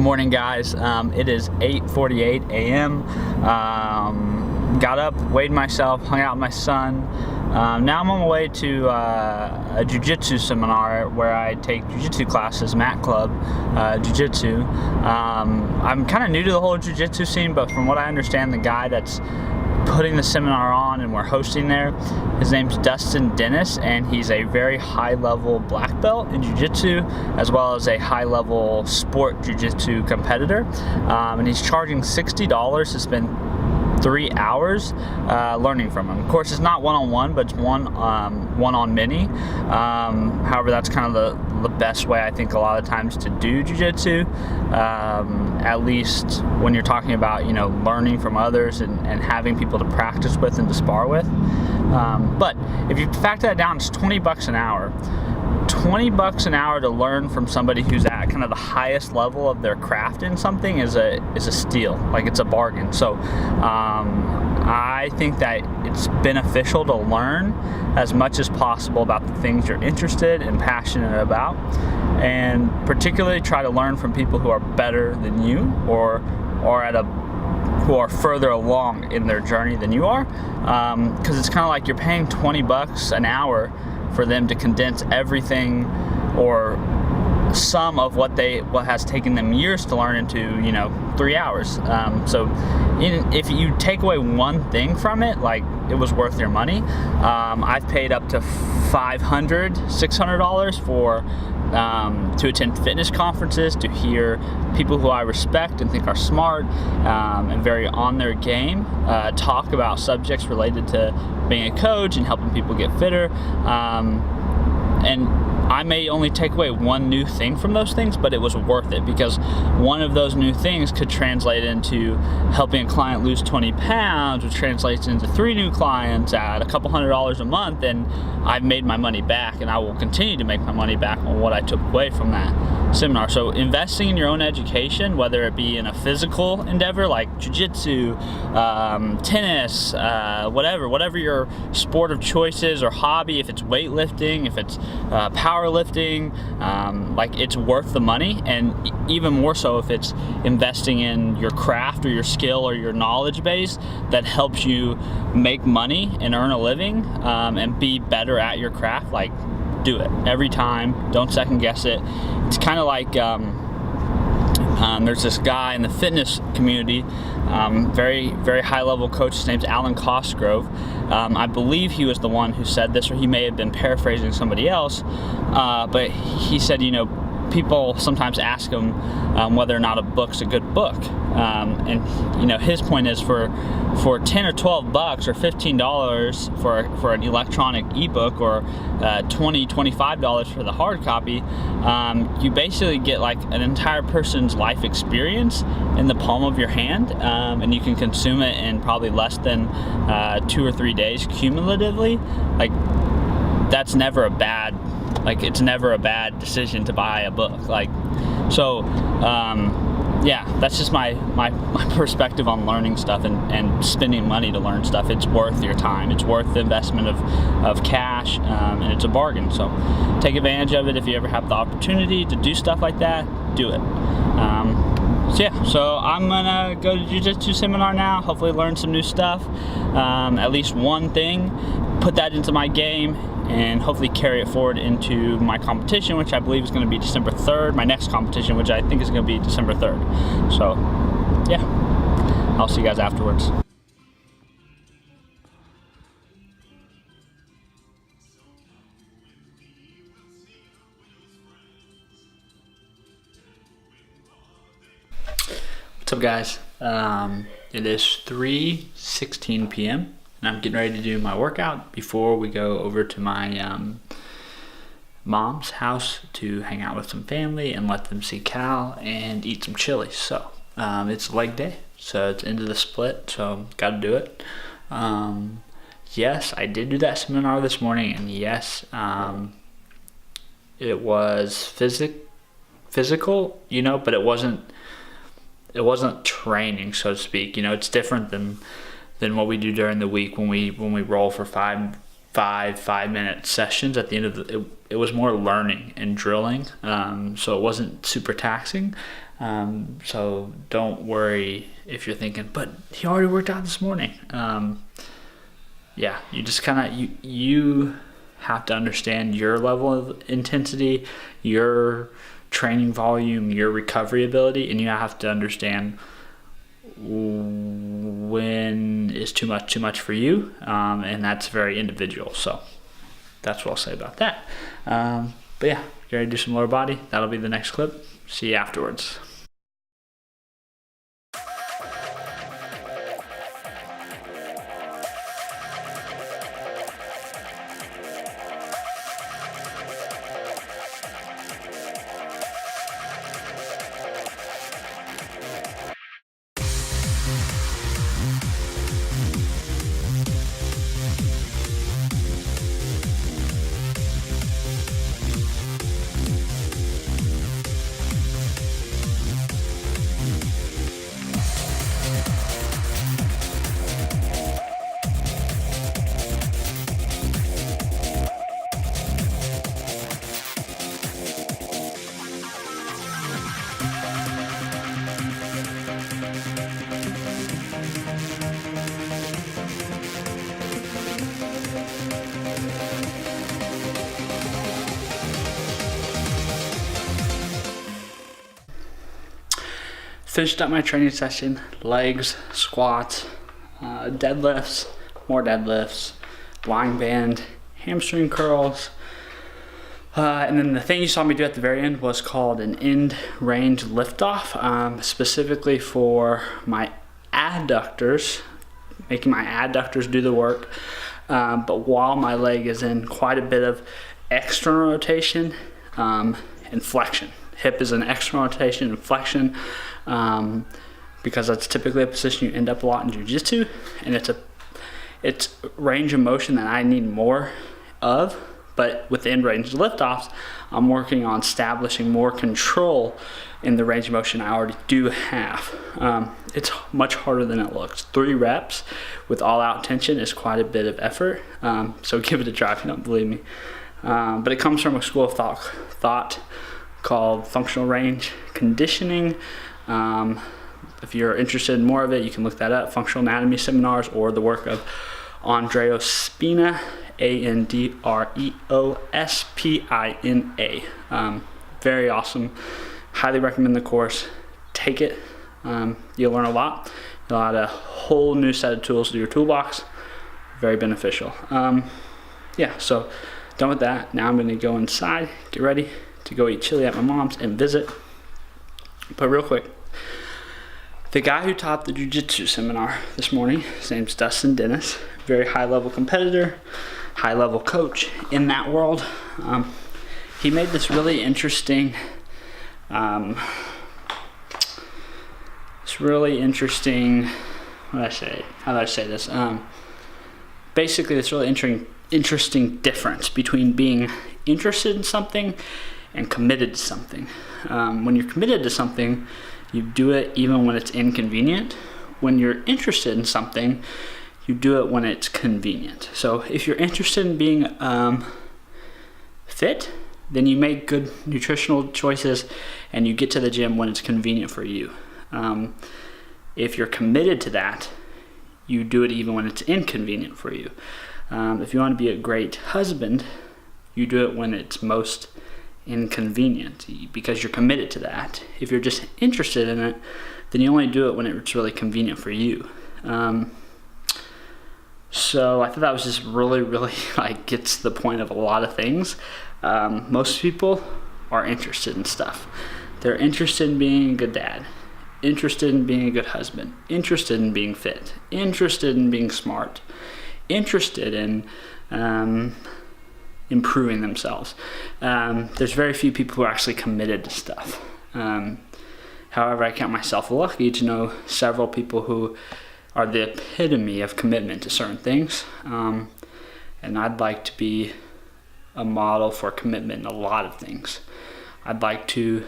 morning, guys. It is 8:48 a.m. Got up, weighed myself, hung out with my son. Now I'm on my way to a jiu-jitsu seminar where I take jiu-jitsu classes, mat club, jiu-jitsu. I'm kind of new to the whole jiu-jitsu scene, but from what I understand, the guy that's putting the seminar on and we're hosting there, his name's Doxen, and he's a very high-level black belt in jiu-jitsu as well as a high-level sport jiu-jitsu competitor, and he's charging $60 to spend 3 hours learning from him. Of course, it's not one-on-one, but it's one on many. However, that's kind of the best way, I think, a lot of times to do jiu-jitsu, at least when you're talking about, learning from others and having people to practice with and to spar with. But if you factor that down, it's $20 an hour. $20 an hour to learn from somebody who's at kind of the highest level of their craft in something is a steal. Like, it's a bargain. So I think that it's beneficial to learn as much as possible about the things you're interested and passionate about, and particularly try to learn from people who are better than you or who are further along in their journey than you are, because it's kind of like you're paying $20 an hour for them to condense everything or some of what has taken them years to learn into 3 hours. So if you take away one thing from it, like, it was worth your money. I've paid up to $500, $600 for to attend fitness conferences, to hear people who I respect and think are smart and very on their game talk about subjects related to being a coach and helping people get fitter. And I may only take away one new thing from those things, but it was worth it, because one of those new things could translate into helping a client lose 20 pounds, which translates into 3 new clients at a couple $100s a month, and I've made my money back, and I will continue to make my money back on what I took away from that seminar. So investing in your own education, whether it be in a physical endeavor like jiu-jitsu, tennis, whatever your sport of choice is or hobby, if it's weightlifting, if it's powerlifting, like, it's worth the money, and even more so if it's investing in your craft or your skill or your knowledge base that helps you make money and earn a living, and be better at your craft. Like, do it every time. Don't second guess it. It's kind of like there's this guy in the fitness community, very, very high-level coach. His name's Alan Cosgrove. I believe he was the one who said this, or he may have been paraphrasing somebody else, but he said, people sometimes ask him whether or not a book's a good book, and his point is for $10 or $12 or $15 for an electronic ebook, or $20, $25 for the hard copy, you basically get like an entire person's life experience in the palm of your hand, and you can consume it in probably less than 2 or 3 days cumulatively. Like, that's never a bad, it's never a bad decision to buy a book. Yeah, that's just my perspective on learning stuff and spending money to learn stuff. It's worth your time. It's worth the investment of cash, and it's a bargain. So take advantage of it if you ever have the opportunity to do stuff like that. Do it. So I'm gonna go to jiu-jitsu seminar now, hopefully learn some new stuff, at least one thing, put that into my game, and hopefully carry it forward into my competition, which I believe is going to be December 3rd, my next competition, which I think is going to be December 3rd. So, yeah, I'll see you guys afterwards. What's up, guys? It is 3:16 p.m. and I'm getting ready to do my workout before we go over to my mom's house to hang out with some family and let them see Cal and eat some chili. So it's leg day, so it's into the split, so gotta do it. Yes, I did do that seminar this morning, and yes, it was physical, but it wasn't training, so to speak. It's different than what we do during the week when we roll for 5-minute sessions at the end of it was more learning and drilling, so it wasn't super taxing. So don't worry if you're thinking, but he already worked out this morning. Yeah, you just kind of you have to understand your level of intensity, your training volume, your recovery ability, and you have to understand when is too much for you, and that's very individual. So that's what I'll say about that. But yeah, you ready to do some lower body? That'll be the next clip. See you afterwards. Finished up my training session, legs, squats, deadlifts, more deadlifts, lying band, hamstring curls, and then the thing you saw me do at the very end was called an end range liftoff, specifically for my adductors, making my adductors do the work, but while my leg is in quite a bit of external rotation and flexion. Hip is an external rotation and flexion, because that's typically a position you end up a lot in jiu-jitsu, and it's range of motion that I need more of. But with the end range liftoffs, I'm working on establishing more control in the range of motion I already do have. It's much harder than it looks. 3 reps with all out tension is quite a bit of effort, so give it a try if you don't believe me. But it comes from a school of thought called functional range conditioning. If you're interested in more of it, you can look that up, functional anatomy seminars, or the work of Andreo Spina, Andreospina. Very awesome. Highly recommend the course. Take it. You'll learn a lot. You'll add a whole new set of tools to your toolbox. Very beneficial. Yeah, so done with that. Now I'm going to go inside, get ready to go eat chili at my mom's and visit. But real quick, the guy who taught the jiu-jitsu seminar this morning, his name's Dustin Dennis, very high-level competitor, high-level coach in that world. He made this really interesting, how do I say this? Basically, this really interesting difference between being interested in something and committed to something. When you're committed to something, you do it even when it's inconvenient. When you're interested in something, you do it when it's convenient. So if you're interested in being fit, then you make good nutritional choices and you get to the gym when it's convenient for you. If you're committed to that, you do it even when it's inconvenient for you. If you want to be a great husband, you do it when it's most inconvenient because you're committed to that. If you're just interested in it, then you only do it when it's really convenient for you. So I thought that was just really like gets to the point of a lot of things. Most people are interested in stuff. They're interested in being a good dad, interested in being a good husband, interested in being fit, interested in being smart, interested in improving themselves. There's very few people who are actually committed to stuff. However, I count myself lucky to know several people who are the epitome of commitment to certain things. And I'd like to be a model for commitment in a lot of things. I'd like to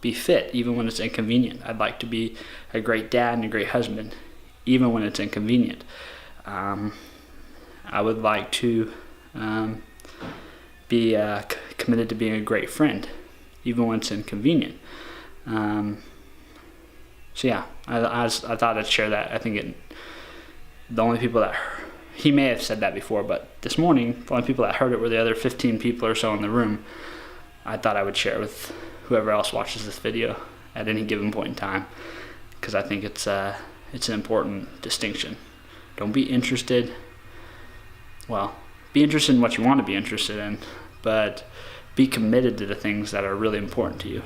be fit even when it's inconvenient. I'd like to be a great dad and a great husband even when it's inconvenient. I would like to Be committed to being a great friend, even when it's inconvenient. So yeah, I thought I'd share that. I think the only people that, he may have said that before, but this morning, the only people that heard it were the other 15 people or so in the room. I thought I would share it with whoever else watches this video at any given point in time, because I think it's an important distinction. Don't be interested, well, be interested in what you want to be interested in, but be committed to the things that are really important to you.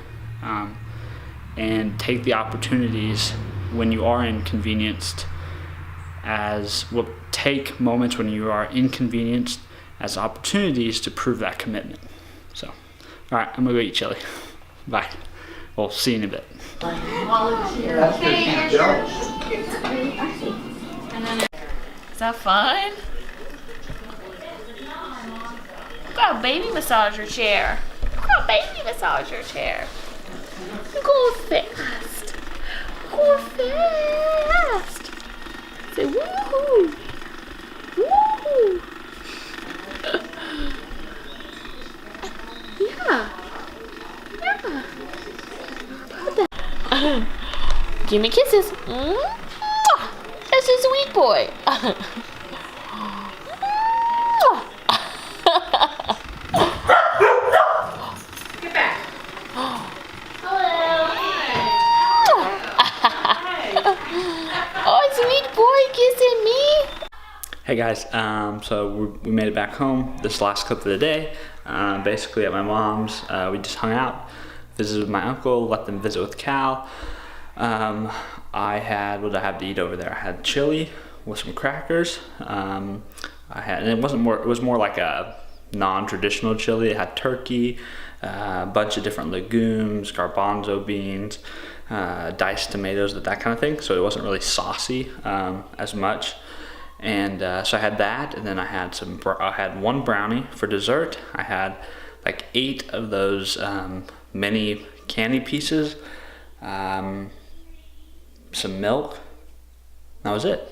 And take the opportunities when you are inconvenienced take moments when you are inconvenienced as opportunities to prove that commitment. So, all right, I'm gonna go eat chili. Bye. We'll see you in a bit. Is that fun? Got a baby massager chair. Got a baby massager chair. Go fast. Go fast. Say woohoo. Woohoo. Yeah. Yeah. Give me kisses. That's a sweet boy. Get back. Oh, sweet boy kissing me. Hey guys, so we made it back home. This last clip of the day, basically at my mom's, we just hung out, visited with my uncle, let them visit with Cal. What did I have to eat over there? I had chili with some crackers. And it was more like a non-traditional chili. It had turkey, a bunch of different legumes, garbanzo beans, diced tomatoes, that kind of thing. So it wasn't really saucy as much. And so I had that, and then I had one brownie for dessert. I had like 8 of those mini candy pieces, some milk. That was it.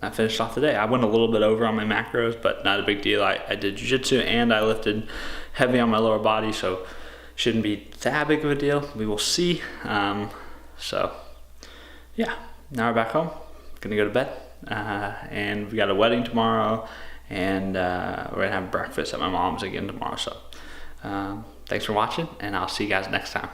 I finished off the day. I went a little bit over on my macros, but not a big deal. I did jiu-jitsu and I lifted heavy on my lower body, so shouldn't be that big of a deal. We will see. So yeah, now we're back home. Gonna go to bed. And we got a wedding tomorrow, and we're gonna have breakfast at my mom's again tomorrow. So thanks for watching, and I'll see you guys next time.